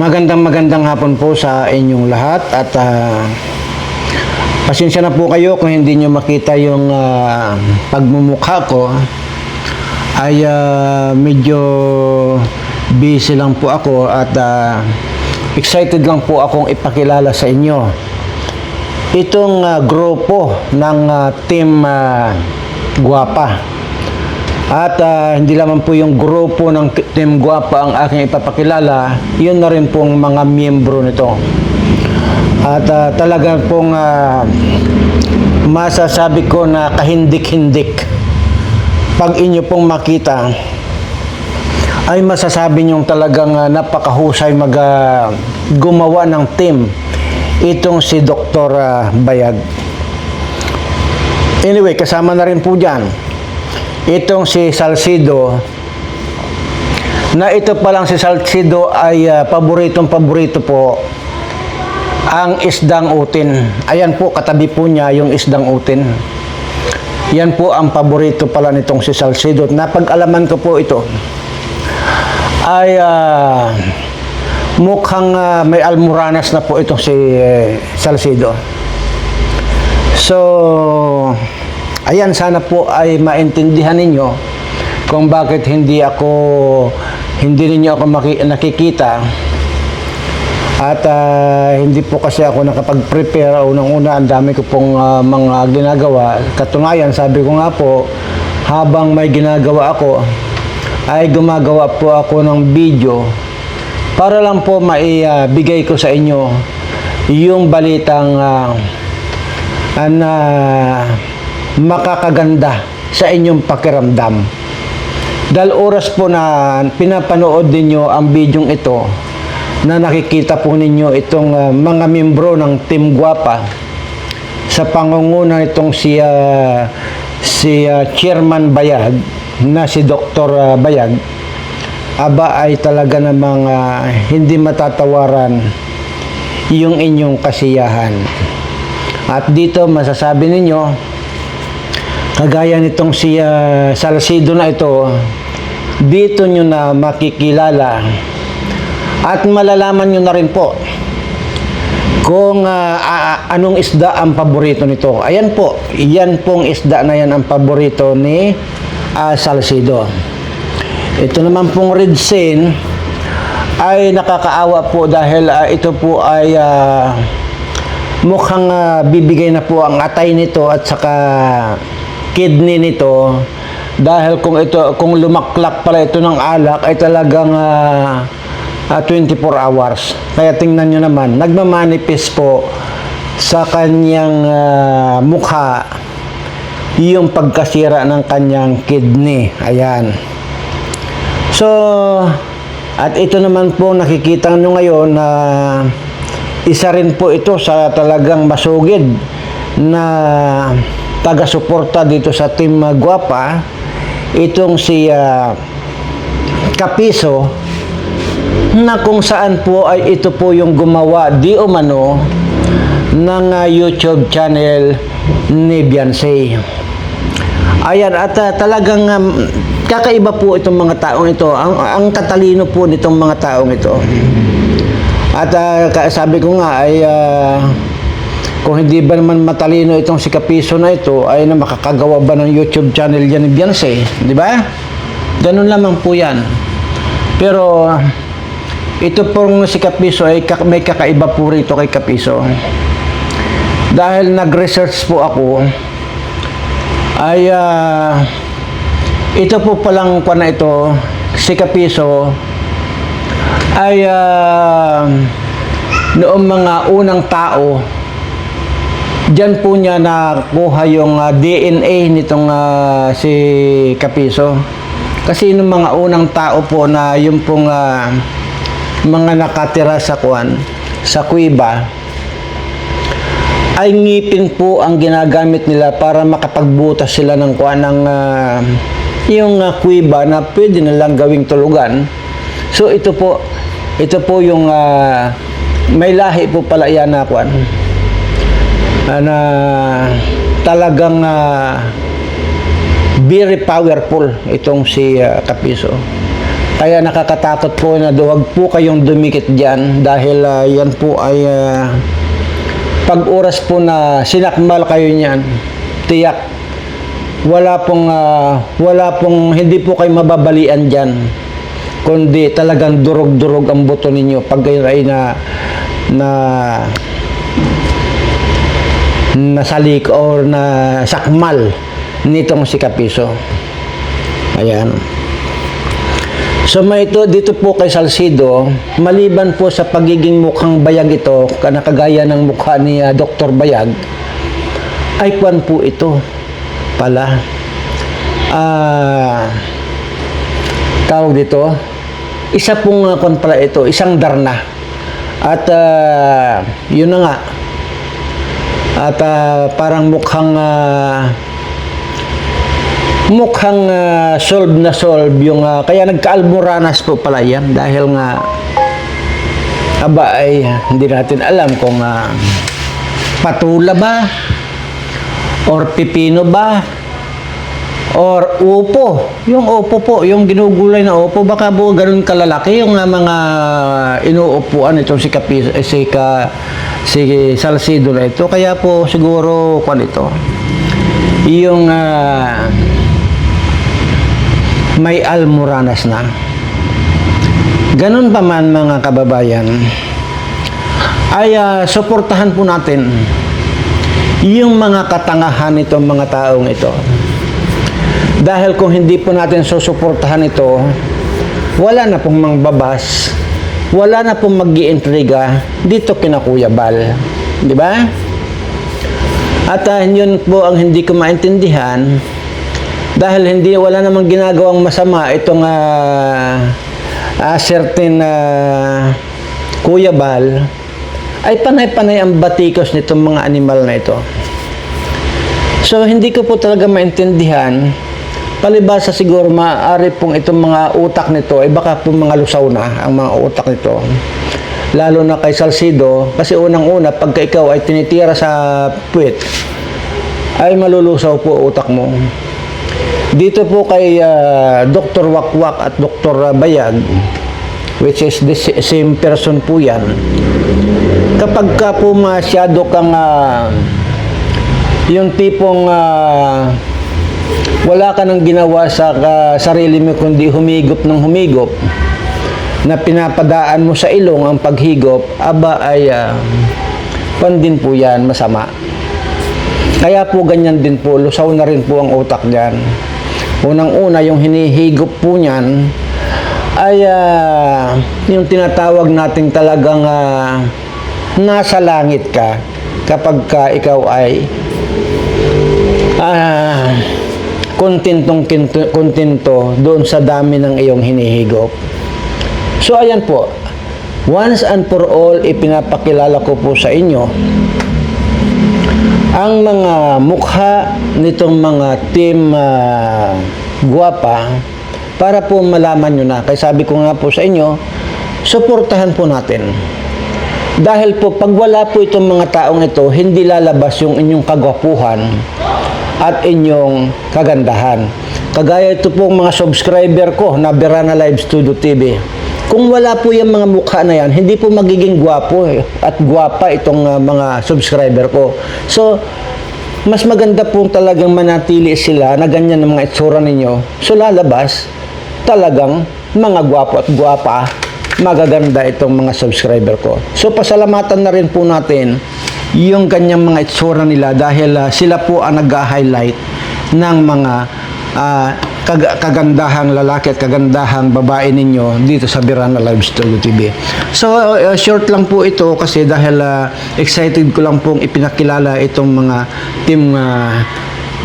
Magandang hapon po sa inyong lahat at pasensya na po kayo kung hindi nyo makita yung pagmumukha ko ay medyo busy lang po ako at excited lang po akong ipakilala sa inyo itong grupo ng Team Guapa. At hindi lamang po yung grupo ng Team Guapa ang aking ipapakilala, yun na rin pong mga miyembro nito. At talagang pong masasabi ko na kahindik-hindik. Pag inyo pong makita, ay masasabi nyong talagang napakahusay gumawa ng team itong si Dr. Bayag. Anyway, kasama na rin po dyan itong si Salcido, na ito pa lang si Salcido ay paborito po ang isdang utin. Ayan po, katabi po niya yung isdang utin. Yan po ang paborito pala nitong si Salcido. Napag-alaman ko po ito ay mukhang may almoranas na po itong si Salcido. So ayan, sana po ay maintindihan ninyo kung bakit hindi ninyo ako nakikita at hindi po kasi ako nakapag-prepare. Unang-una, ang dami ko pong mga ginagawa. Katunayan, sabi ko nga po, habang may ginagawa ako, ay gumagawa po ako ng video para lang po maibigay ko sa inyo yung balitang makakaganda sa inyong pakiramdam. Dahil oras po na pinapanood ninyo ang bidyong ito, na nakikita po ninyo itong mga membro ng Team Guapa sa pangunguna nitong si Chairman Bayag, na si Dr. Bayag, aba ay talaga namang hindi matatawaran yung inyong kasiyahan. At dito masasabi ninyo, kagaya nitong si Salcido na ito, dito nyo na makikilala at malalaman nyo na rin po kung anong isda ang paborito nito. Ayan po, yan pong isda na yan ang paborito ni Salcido. Ito naman pong red seine ay nakakaawa po dahil ito po ay mukhang bibigay na po ang atay nito at saka kidney nito, dahil kung lumaklak pala ito ng alak ay talagang 24 hours. Kaya tingnan nyo naman, nagmamanifest po sa kanyang mukha yung pagkasira ng kanyang kidney. Ayan. So, at ito naman po nakikita nyo ngayon na isa rin po ito sa talagang masugid na taga-suporta dito sa Team Guapa, itong si Kapiso, na kung saan po ay ito po yung gumawa di umano ng YouTube channel ni Beyonce. Ayan, at talagang kakaiba po itong mga taong ito. Ang katalino po nitong mga taong ito. At sabi ko nga ay kung hindi ba naman matalino itong si Kapiso na ito, ay na makakagawa ba ng YouTube channel yan ni Beyonce? Di ba? Ganun lamang po yan. Pero ito pong si Kapiso ay may kakaiba po rito kay Kapiso. Dahil nag-research po ako, ay ito po palang na ito, si Kapiso ay noong mga unang tao, diyan po niya nakuha yung DNA nitong si Kapiso. Kasi yung mga unang tao po na yung pong mga nakatira sa kuweba, ay ngipin po ang ginagamit nila para makapagbutas sila ng yung kuweba na pwede nilang gawing tulugan. So ito po yung may lahi po pala yan na na talagang very powerful itong si Kapiso. Kaya nakakatakot po na huwag po kayong dumikit dyan dahil yan po ay pag oras po na sinakmal kayo niyan, tiyak wala pong hindi po kayo mababalian dyan, kundi talagang durog-durog ang buto ninyo pag kayo ay nasalik or nasakmal nitong si Kapiso. Ayan. So dito po kay Salcido, maliban po sa pagiging mukhang bayag ito, nakagaya ng mukha ni Dr. Bayag, ay kwan po ito pala. Tawag dito, isa pong kwan pala ito, isang darna. At yun na nga. At parang mukhang solve na solve yung kaya nagka-almoranas po pala yan dahil nga ay hindi natin alam kung patula ba or pipino ba or upo. Yung upo po, yung ginugulay na upo, baka po ganun kalalaki yung mga inuupuan itong si Salcido na ito. Kaya po siguro kwan ito yung may almoranas na. Ganun pa man mga kababayan, ay suportahan po natin yung mga katangahan nitong mga taong ito. Dahil kung hindi po natin susuportahan ito, wala na pong mangbabas, wala na pong mag-iintriga dito kina Kuya Bal. Di ba? At yun po ang hindi ko maintindihan. Dahil wala namang ginagawang masama itong certain Kuya Bal, ay panay-panay ang batikos nitong mga animal na ito. So hindi ko po talaga maintindihan, palibasa siguro maaari pong itong mga utak nito ay baka po mga lusaw na ang mga utak nito. Lalo na kay Salcido, kasi unang-una pagka ikaw ay tinitira sa puwet, ay malulusaw po utak mo. Dito po kay Dr. Wakwak at Dr. Bayag, which is the same person po yan, kapag ka po masyado kang yung tipong wala ka nang ginawa sa sarili mo kundi humigop ng humigop, na pinapadaan mo sa ilong ang paghigop, ay pandin po yan masama. Kaya po ganyan din po, lusaw na rin po ang utak dyan. Unang-una, yung hinihigop po niyan ay yung tinatawag nating talagang nasa langit ka kapag ka ikaw ay kontento doon sa dami ng iyong hinihigop. So ayan po, once and for all, ipinapakilala ko po sa inyo ang mga mukha nitong mga team Guwapa para po malaman nyo na. Kaya sabi ko nga po sa inyo, suportahan po natin. Dahil po pag wala po itong mga taong ito, hindi lalabas yung inyong kagwapuhan at inyong kagandahan. Kagaya ito pong mga subscriber ko na Berana Live Studio TV. Kung wala po yung mga mukha na yan, hindi po magiging gwapo at gwapa itong mga subscriber ko. So, mas maganda po talagang manatili sila na ganyan ng mga itsura ninyo. So, lalabas talagang mga gwapo at gwapa, magaganda itong mga subscriber ko. So, pasalamatan na rin po natin yung kanyang mga itsura nila dahil sila po ang nag-highlight ng mga kagandahang lalaki at kagandahang babae ninyo dito sa Berana Live Studio TV. So, short lang po ito kasi dahil excited ko lang pong ipinakilala itong mga team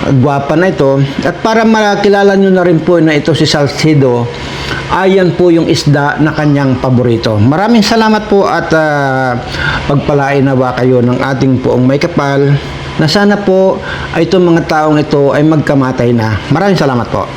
Guwapa na ito. At para makilala nyo na rin po na ito si Salcido, ayan po yung isda na kanyang paborito. Maraming salamat po at pagpalain na ba kayo ng ating poong may kapal na sana po ay itong mga taong ito ay magkamatay na. Maraming salamat po.